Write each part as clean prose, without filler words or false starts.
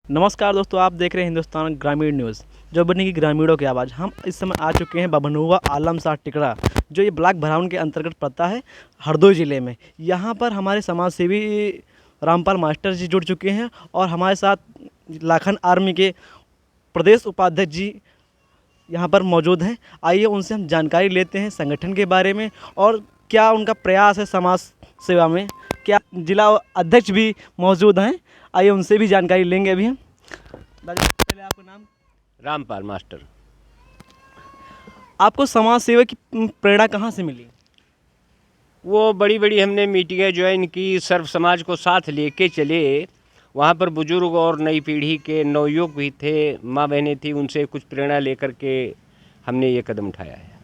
नमस्कार दोस्तों, आप देख रहे हैं हिंदुस्तान ग्रामीण न्यूज़, जो बनेगी ग्रामीणों की आवाज़। हम इस समय आ चुके हैं बभनुआ आलम शाह टिकरा, जो ये ब्लॉक भरावन के अंतर्गत पड़ता है, हरदोई ज़िले में। यहाँ पर हमारे समाज सेवी रामपाल मास्टर जी जुड़ चुके हैं और हमारे साथ लाखन आर्मी के प्रदेश उपाध्यक्ष जी यहाँ पर मौजूद हैं। आइए उनसे हम जानकारी लेते हैं संगठन के बारे में और क्या उनका प्रयास है समाज सेवा में। क्या जिला अध्यक्ष भी मौजूद हैं, आइए उनसे भी जानकारी लेंगे अभी हम। दादी, पहले आपका नाम। रामपाल मास्टर। आपको समाज सेवा की प्रेरणा कहाँ से मिली? वो बड़ी बड़ी हमने मीटिंगें ज्वाइन की, सर्व समाज को साथ लेके चले। वहाँ पर बुजुर्ग और नई पीढ़ी के नवयुवक भी थे, माँ बहनें थी, उनसे कुछ प्रेरणा लेकर के हमने ये कदम उठाया है।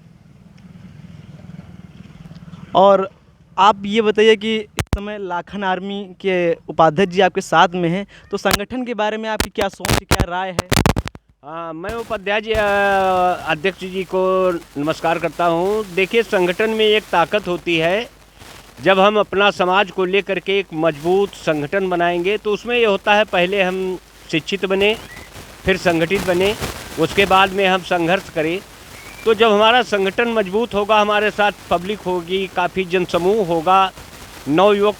और आप ये बताइए कि इस समय लाखन आर्मी के उपाध्यक्ष जी आपके साथ में हैं, तो संगठन के बारे में आपकी क्या सोच, क्या राय है? हाँ, मैं उपाध्याय अध्यक्ष जी को नमस्कार करता हूँ। देखिए, संगठन में एक ताकत होती है। जब हम अपना समाज को लेकर के एक मजबूत संगठन बनाएंगे तो उसमें ये होता है, पहले हम शिक्षित बने, फिर संगठित बने, उसके बाद में हम संघर्ष करें। तो जब हमारा संगठन मजबूत होगा, हमारे साथ पब्लिक होगी, काफ़ी जनसमूह होगा, नवयुवक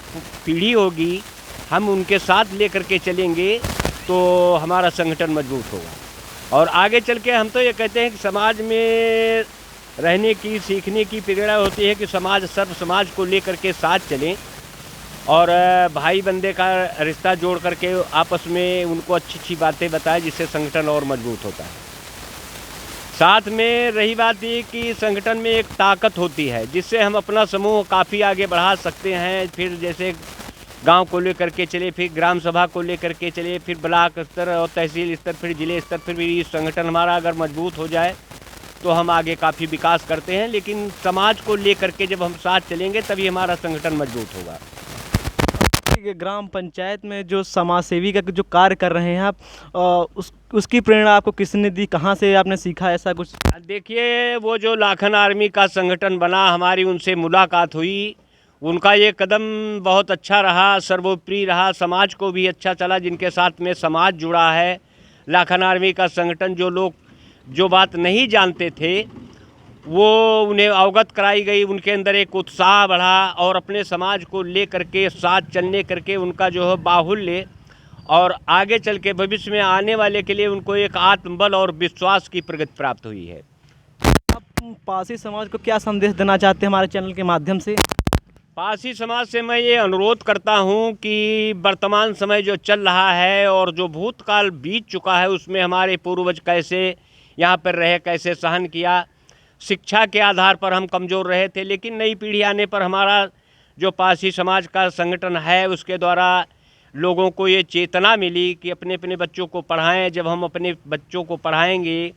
पीढ़ी होगी, हम उनके साथ लेकर के चलेंगे तो हमारा संगठन मजबूत होगा। और आगे चल के हम तो ये कहते हैं कि समाज में रहने की, सीखने की प्रेरणा होती है कि सर्व समाज को लेकर के साथ चलें और भाई बंदे का रिश्ता जोड़ करके आपस में उनको अच्छी अच्छी बातें बताएं, जिससे संगठन और मजबूत होता है। साथ में रही बात ये कि संगठन में एक ताकत होती है जिससे हम अपना समूह काफ़ी आगे बढ़ा सकते हैं। फिर जैसे गांव को लेकर के चले, फिर ग्राम सभा को लेकर के चले, फिर ब्लॉक स्तर और तहसील स्तर, फिर जिले स्तर, फिर भी संगठन हमारा अगर मजबूत हो जाए तो हम आगे काफ़ी विकास करते हैं। लेकिन समाज को लेकर के जब हम साथ चलेंगे तभी हमारा संगठन मजबूत होगा। ग्राम पंचायत में जो समाज सेवी का जो कार्य कर रहे हैं आप, उसकी प्रेरणा आपको किसने दी, कहाँ से आपने सीखा ऐसा कुछ? देखिए, वो जो लाखन आर्मी का संगठन बना, हमारी उनसे मुलाकात हुई। उनका ये कदम बहुत अच्छा रहा, सर्वोपरि रहा, समाज को भी अच्छा चला, जिनके साथ में समाज जुड़ा है। लाखन आर्मी का संगठन, जो लोग जो बात नहीं जानते थे वो उन्हें अवगत कराई गई, उनके अंदर एक उत्साह बढ़ा और अपने समाज को ले करके साथ चलने करके उनका जो है बाहुल्य और आगे चल के भविष्य में आने वाले के लिए उनको एक आत्मबल और विश्वास की प्रगति प्राप्त हुई है। आप पासी समाज को क्या संदेश देना चाहते हैं हमारे चैनल के माध्यम से? पासी समाज से मैं ये अनुरोध करता हूँ कि वर्तमान समय जो चल रहा है और जो भूतकाल बीत चुका है उसमें हमारे पूर्वज कैसे यहाँ पर रहे, कैसे सहन किया। शिक्षा के आधार पर हम कमज़ोर रहे थे, लेकिन नई पीढ़ी आने पर हमारा जो पासी समाज का संगठन है उसके द्वारा लोगों को ये चेतना मिली कि अपने अपने बच्चों को पढ़ाएं। जब हम अपने बच्चों को पढ़ाएंगे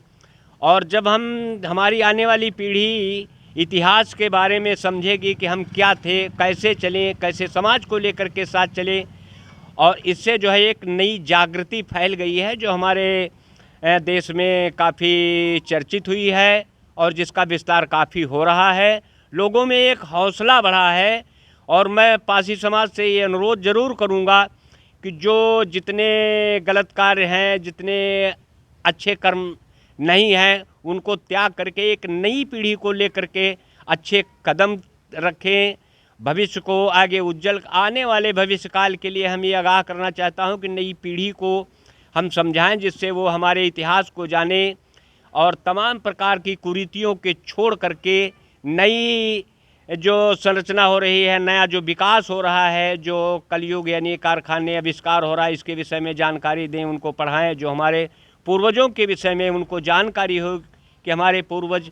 और जब हमारी आने वाली पीढ़ी इतिहास के बारे में समझेगी कि हम क्या थे, कैसे चलें, कैसे समाज को लेकर के साथ चलें, और इससे जो है एक नई जागृति फैल गई है जो हमारे देश में काफ़ी चर्चित हुई है और जिसका विस्तार काफ़ी हो रहा है। लोगों में एक हौसला बढ़ा है और मैं पासी समाज से ये अनुरोध ज़रूर करूँगा कि जो जितने गलत कार्य हैं, जितने अच्छे कर्म नहीं हैं, उनको त्याग करके एक नई पीढ़ी को लेकर के अच्छे कदम रखें। भविष्य को आगे उज्जवल, आने वाले भविष्य काल के लिए हम ये आगाह करना चाहता हूँ कि नई पीढ़ी को हम समझाएं, जिससे वो हमारे इतिहास को जाने और तमाम प्रकार की कुरीतियों के छोड़ करके नई जो संरचना हो रही है, नया जो विकास हो रहा है, जो कलयुग यानी कारखाने आविष्कार हो रहा है, इसके विषय में जानकारी दें, उनको पढ़ाएं। जो हमारे पूर्वजों के विषय में उनको जानकारी हो कि हमारे पूर्वज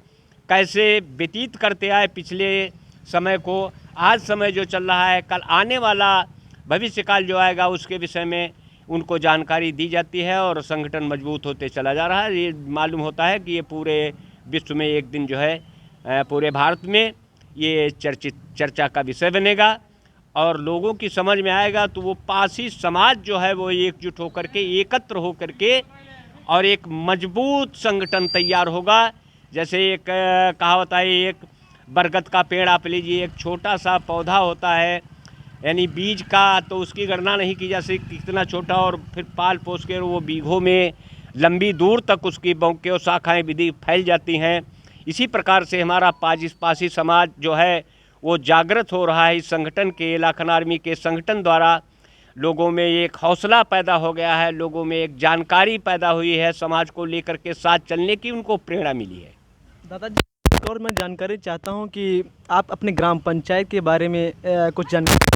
कैसे व्यतीत करते आए पिछले समय को, आज समय जो चल रहा है, कल आने वाला भविष्य काल जो आएगा उसके विषय में उनको जानकारी दी जाती है और संगठन मजबूत होते चला जा रहा है। ये मालूम होता है कि ये पूरे विश्व में एक दिन जो है, पूरे भारत में ये चर्चा का विषय बनेगा और लोगों की समझ में आएगा। तो वो पासी समाज जो है वो एकजुट होकर के, एकत्र होकर के और एक मजबूत संगठन तैयार होगा। जैसे एक कहावत है, एक बरगद का पेड़ आप लीजिए, एक छोटा सा पौधा होता है, यानी बीज का तो उसकी गणना नहीं की जा सकती कितना छोटा, और फिर पाल पोस के वो बीघों में लंबी दूर तक उसकी बौके और शाखाएँ विधि फैल जाती हैं। इसी प्रकार से हमारा पासी समाज जो है वो जागृत हो रहा है। इस संगठन के, लाखन आर्मी के संगठन द्वारा लोगों में एक हौसला पैदा हो गया है, लोगों में एक जानकारी पैदा हुई है, समाज को लेकर के साथ चलने की उनको प्रेरणा मिली है। दादाजी, और मैं जानकारी चाहता हूँ कि आप अपने ग्राम पंचायत के बारे में कुछ जानकारी